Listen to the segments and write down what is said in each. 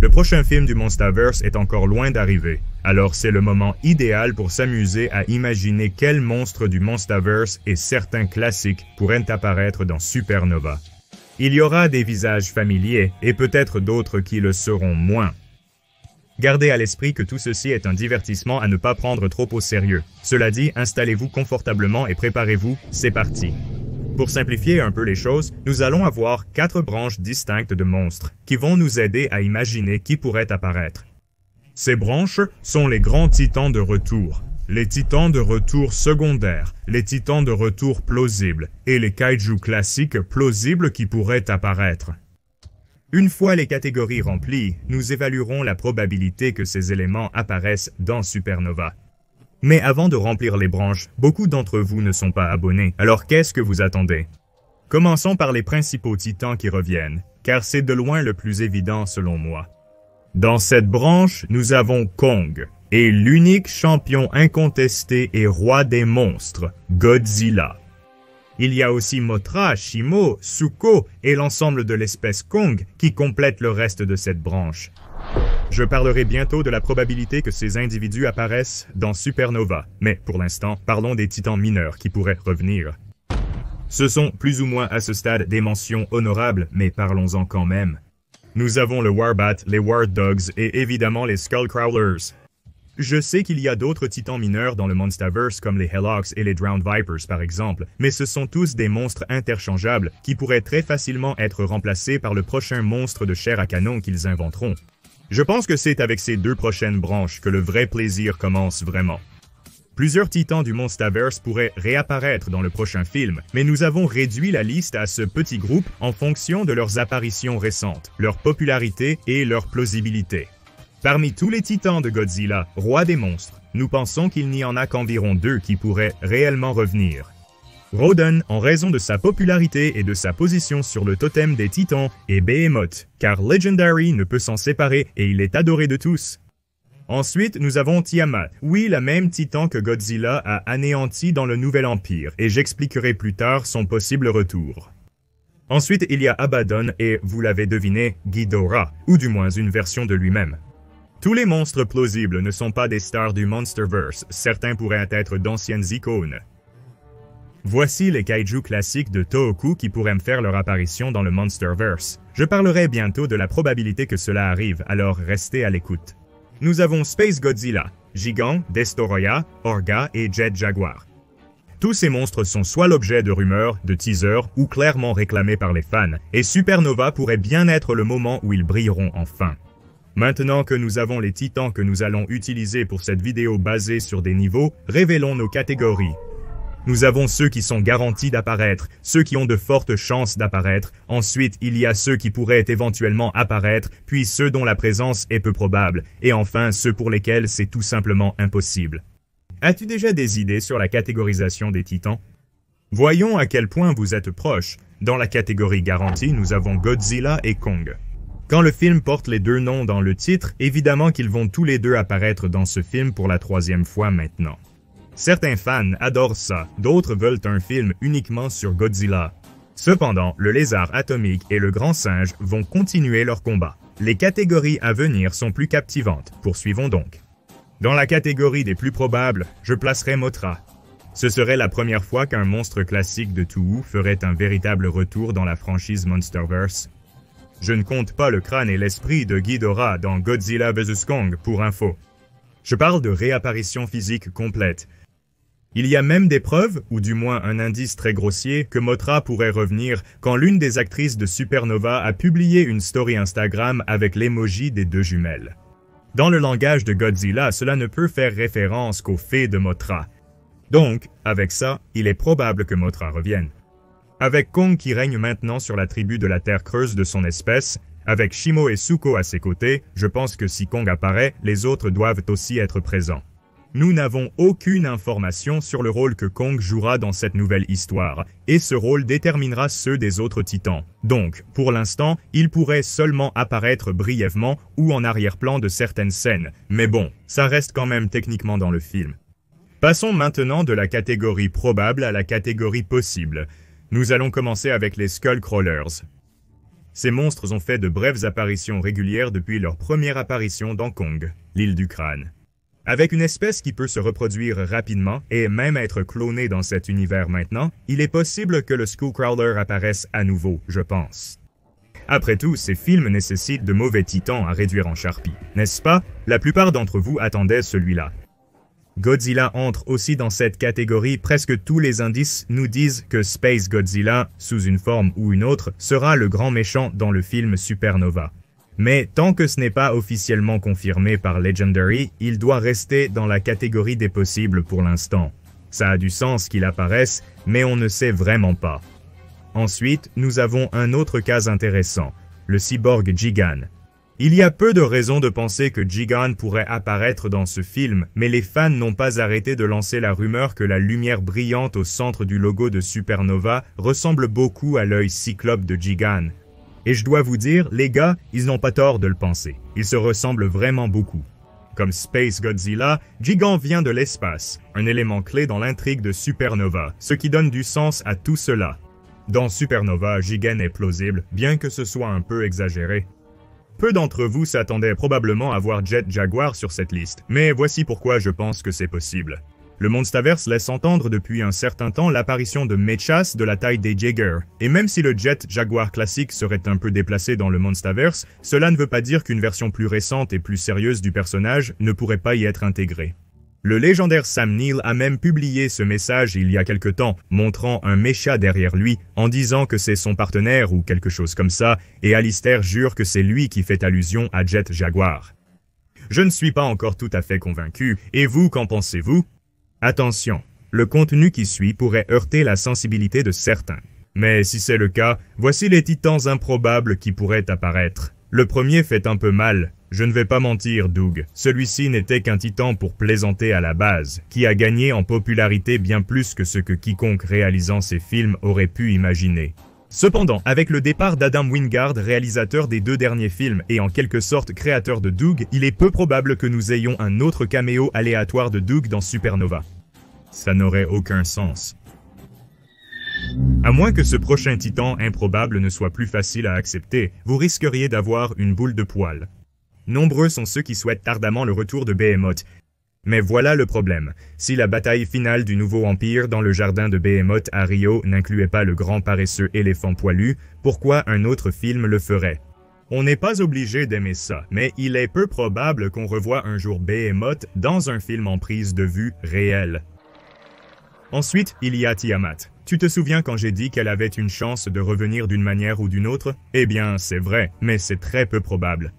Le prochain film du Monsterverse est encore loin d'arriver, alors c'est le moment idéal pour s'amuser à imaginer quels monstres du Monsterverse et certains classiques pourraient apparaître dans Supernova. Il y aura des visages familiers et peut-être d'autres qui le seront moins. Gardez à l'esprit que tout ceci est un divertissement à ne pas prendre trop au sérieux. Cela dit, installez-vous confortablement et préparez-vous, c'est parti. Pour simplifier un peu les choses, nous allons avoir 4 branches distinctes de monstres qui vont nous aider à imaginer qui pourrait apparaître. Ces branches sont les grands titans de retour, les titans de retour secondaires, les titans de retour plausibles et les kaiju classiques plausibles qui pourraient apparaître. Une fois les catégories remplies, nous évaluerons la probabilité que ces éléments apparaissent dans Supernova. Mais avant de remplir les branches, beaucoup d'entre vous ne sont pas abonnés, alors qu'est-ce que vous attendez? Commençons par les principaux titans qui reviennent, car c'est de loin le plus évident selon moi. Dans cette branche, nous avons Kong, et l'unique champion incontesté et roi des monstres, Godzilla. Il y a aussi Mothra, Shimo, Zuko et l'ensemble de l'espèce Kong qui complètent le reste de cette branche. Je parlerai bientôt de la probabilité que ces individus apparaissent dans Supernova, mais pour l'instant, parlons des titans mineurs qui pourraient revenir. Ce sont plus ou moins à ce stade des mentions honorables, mais parlons-en quand même. Nous avons le Warbat, les War Dogs et évidemment les Skullcrawlers. Je sais qu'il y a d'autres titans mineurs dans le Monsterverse comme les Hellhawks et les Drowned Vipers par exemple, mais ce sont tous des monstres interchangeables qui pourraient très facilement être remplacés par le prochain monstre de chair à canon qu'ils inventeront. Je pense que c'est avec ces 2 prochaines branches que le vrai plaisir commence vraiment. Plusieurs titans du Monsterverse pourraient réapparaître dans le prochain film, mais nous avons réduit la liste à ce petit groupe en fonction de leurs apparitions récentes, leur popularité et leur plausibilité. Parmi tous les titans de Godzilla, roi des monstres, nous pensons qu'il n'y en a qu'environ 2 qui pourraient réellement revenir. Rodan, en raison de sa popularité et de sa position sur le totem des titans, et Behemoth, car Legendary ne peut s'en séparer et il est adoré de tous. Ensuite, nous avons Tiamat, oui, la même titan que Godzilla a anéanti dans le Nouvel Empire, et j'expliquerai plus tard son possible retour. Ensuite, il y a Abaddon et, vous l'avez deviné, Ghidorah, ou du moins une version de lui-même. Tous les monstres plausibles ne sont pas des stars du Monsterverse, certains pourraient être d'anciennes icônes. Voici les kaiju classiques de Tohoku qui pourraient me faire leur apparition dans le Monsterverse. Je parlerai bientôt de la probabilité que cela arrive, alors restez à l'écoute. Nous avons Space Godzilla, Gigant, Destoroyah, Orga et Jet Jaguar. Tous ces monstres sont soit l'objet de rumeurs, de teasers ou clairement réclamés par les fans, et Supernova pourrait bien être le moment où ils brilleront enfin. Maintenant que nous avons les titans que nous allons utiliser pour cette vidéo basée sur des niveaux, révélons nos catégories. Nous avons ceux qui sont garantis d'apparaître, ceux qui ont de fortes chances d'apparaître, ensuite il y a ceux qui pourraient éventuellement apparaître, puis ceux dont la présence est peu probable, et enfin ceux pour lesquels c'est tout simplement impossible. As-tu déjà des idées sur la catégorisation des titans? Voyons à quel point vous êtes proches. Dans la catégorie garantie, nous avons Godzilla et Kong. Quand le film porte les 2 noms dans le titre, évidemment qu'ils vont tous les 2 apparaître dans ce film pour la 3e fois maintenant. Certains fans adorent ça, d'autres veulent un film uniquement sur Godzilla. Cependant, le lézard atomique et le grand singe vont continuer leur combat. Les catégories à venir sont plus captivantes, poursuivons donc. Dans la catégorie des plus probables, je placerai Mothra. Ce serait la première fois qu'un monstre classique de Toho ferait un véritable retour dans la franchise Monsterverse. Je ne compte pas le crâne et l'esprit de Ghidorah dans Godzilla vs Kong pour info. Je parle de réapparition physique complète. Il y a même des preuves, ou du moins un indice très grossier, que Mothra pourrait revenir quand l'une des actrices de Supernova a publié une story Instagram avec l'emoji des 2 jumelles. Dans le langage de Godzilla, cela ne peut faire référence qu'aux fées de Mothra. Donc, avec ça, il est probable que Mothra revienne. Avec Kong qui règne maintenant sur la tribu de la Terre creuse de son espèce, avec Shimo et Zuko à ses côtés, je pense que si Kong apparaît, les autres doivent aussi être présents. Nous n'avons aucune information sur le rôle que Kong jouera dans cette nouvelle histoire, et ce rôle déterminera ceux des autres titans. Donc, pour l'instant, il pourrait seulement apparaître brièvement ou en arrière-plan de certaines scènes, mais bon, ça reste quand même techniquement dans le film. Passons maintenant de la catégorie probable à la catégorie possible. Nous allons commencer avec les Skullcrawlers. Ces monstres ont fait de brèves apparitions régulières depuis leur première apparition dans Kong, l'île du crâne. Avec une espèce qui peut se reproduire rapidement et même être clonée dans cet univers maintenant, il est possible que le Skullcrawler apparaisse à nouveau, je pense. Après tout, ces films nécessitent de mauvais titans à réduire en charpie, n'est-ce pas? La plupart d'entre vous attendaient celui-là. Godzilla entre aussi dans cette catégorie. Presque tous les indices nous disent que Space Godzilla, sous une forme ou une autre, sera le grand méchant dans le film Supernova. Mais tant que ce n'est pas officiellement confirmé par Legendary, il doit rester dans la catégorie des possibles pour l'instant. Ça a du sens qu'il apparaisse, mais on ne sait vraiment pas. Ensuite, nous avons un autre cas intéressant, le cyborg Gigan. Il y a peu de raisons de penser que Gigan pourrait apparaître dans ce film, mais les fans n'ont pas arrêté de lancer la rumeur que la lumière brillante au centre du logo de Supernova ressemble beaucoup à l'œil cyclope de Gigan. Et je dois vous dire, les gars, ils n'ont pas tort de le penser. Ils se ressemblent vraiment beaucoup. Comme Space Godzilla, Gigan vient de l'espace, un élément clé dans l'intrigue de Supernova, ce qui donne du sens à tout cela. Dans Supernova, Gigan est plausible, bien que ce soit un peu exagéré. Peu d'entre vous s'attendaient probablement à voir Jet Jaguar sur cette liste, mais voici pourquoi je pense que c'est possible. Le Monsterverse laisse entendre depuis un certain temps l'apparition de mechas de la taille des Jaeger, et même si le Jet Jaguar classique serait un peu déplacé dans le Monsterverse, cela ne veut pas dire qu'une version plus récente et plus sérieuse du personnage ne pourrait pas y être intégrée. Le légendaire Sam Neill a même publié ce message il y a quelque temps, montrant un mecha derrière lui, en disant que c'est son partenaire ou quelque chose comme ça, et Alistair jure que c'est lui qui fait allusion à Jet Jaguar. Je ne suis pas encore tout à fait convaincu, et vous, qu'en pensez-vous? Attention, le contenu qui suit pourrait heurter la sensibilité de certains. Mais si c'est le cas, voici les titans improbables qui pourraient apparaître. Le premier fait un peu mal. Je ne vais pas mentir, Doug. Celui-ci n'était qu'un titan pour plaisanter à la base, qui a gagné en popularité bien plus que ce que quiconque réalisant ces films aurait pu imaginer. Cependant, avec le départ d'Adam Wingard, réalisateur des 2 derniers films et en quelque sorte créateur de Doug, il est peu probable que nous ayons un autre caméo aléatoire de Doug dans Supernova. Ça n'aurait aucun sens. À moins que ce prochain titan improbable ne soit plus facile à accepter, vous risqueriez d'avoir une boule de poil. Nombreux sont ceux qui souhaitent ardemment le retour de Behemoth. Mais voilà le problème. Si la bataille finale du nouveau empire dans le jardin de Behemoth à Rio n'incluait pas le grand paresseux éléphant poilu, pourquoi un autre film le ferait? On n'est pas obligé d'aimer ça, mais il est peu probable qu'on revoie un jour Behemoth dans un film en prise de vue réelle. Ensuite, il y a Tiamat. Tu te souviens quand j'ai dit qu'elle avait une chance de revenir d'une manière ou d'une autre? Eh bien, c'est vrai, mais c'est très peu probable.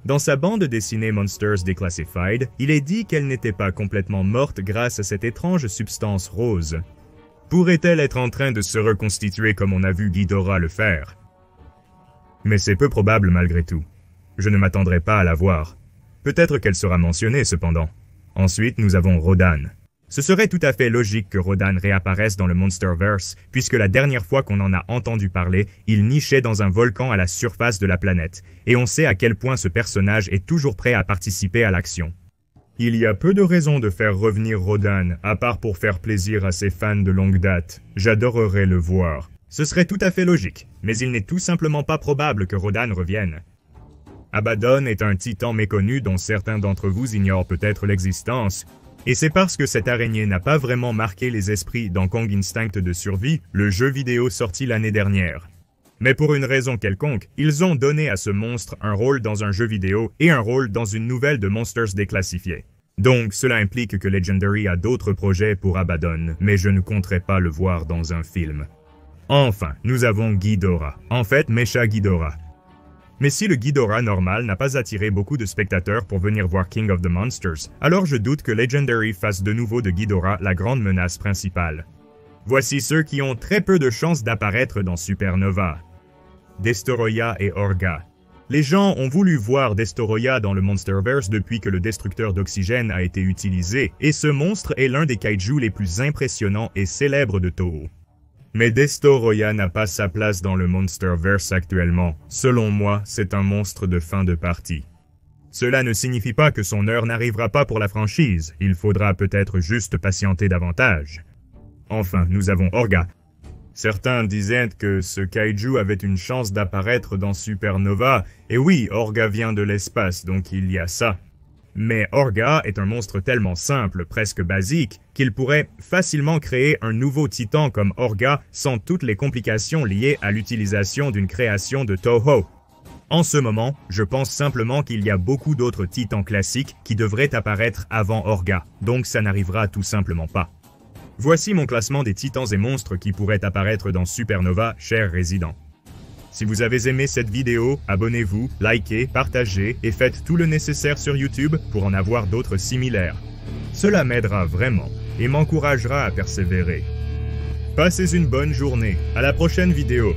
Dans sa bande dessinée Monsters Declassified, il est dit qu'elle n'était pas complètement morte grâce à cette étrange substance rose. Pourrait-elle être en train de se reconstituer comme on a vu Ghidorah le faire? Mais c'est peu probable malgré tout. Je ne m'attendrai pas à la voir. Peut-être qu'elle sera mentionnée cependant. Ensuite, nous avons Rodan. Ce serait tout à fait logique que Rodan réapparaisse dans le Monsterverse, puisque la dernière fois qu'on en a entendu parler, il nichait dans un volcan à la surface de la planète, et on sait à quel point ce personnage est toujours prêt à participer à l'action. Il y a peu de raisons de faire revenir Rodan, à part pour faire plaisir à ses fans de longue date. J'adorerais le voir. Ce serait tout à fait logique, mais il n'est tout simplement pas probable que Rodan revienne. Abaddon est un titan méconnu dont certains d'entre vous ignorent peut-être l'existence, et c'est parce que cette araignée n'a pas vraiment marqué les esprits dans Kong Instinct de survie, le jeu vidéo sorti l'année dernière. Mais pour une raison quelconque, ils ont donné à ce monstre un rôle dans un jeu vidéo et un rôle dans une nouvelle de Monsters Déclassifiés. Donc cela implique que Legendary a d'autres projets pour Abaddon, mais je ne compterai pas le voir dans un film. Enfin, nous avons Ghidorah. En fait, Mecha Ghidorah. Mais si le Ghidorah normal n'a pas attiré beaucoup de spectateurs pour venir voir King of the Monsters, alors je doute que Legendary fasse de nouveau de Ghidorah la grande menace principale. Voici ceux qui ont très peu de chances d'apparaître dans Supernova. Destoroyah et Orga. Les gens ont voulu voir Destoroyah dans le Monsterverse depuis que le destructeur d'oxygène a été utilisé, et ce monstre est l'un des kaijus les plus impressionnants et célèbres de Toho. Mais Destoroyah n'a pas sa place dans le Monsterverse actuellement. Selon moi, c'est un monstre de fin de partie. Cela ne signifie pas que son heure n'arrivera pas pour la franchise, il faudra peut-être juste patienter davantage. Enfin, nous avons Orga. Certains disaient que ce kaiju avait une chance d'apparaître dans Supernova, et oui, Orga vient de l'espace, donc il y a ça. Mais Orga est un monstre tellement simple, presque basique, qu'il pourrait facilement créer un nouveau titan comme Orga sans toutes les complications liées à l'utilisation d'une création de Toho. En ce moment, je pense simplement qu'il y a beaucoup d'autres titans classiques qui devraient apparaître avant Orga, donc ça n'arrivera tout simplement pas. Voici mon classement des titans et monstres qui pourraient apparaître dans Supernova, chers résidents. Si vous avez aimé cette vidéo, abonnez-vous, likez, partagez et faites tout le nécessaire sur YouTube pour en avoir d'autres similaires. Cela m'aidera vraiment et m'encouragera à persévérer. Passez une bonne journée, à la prochaine vidéo.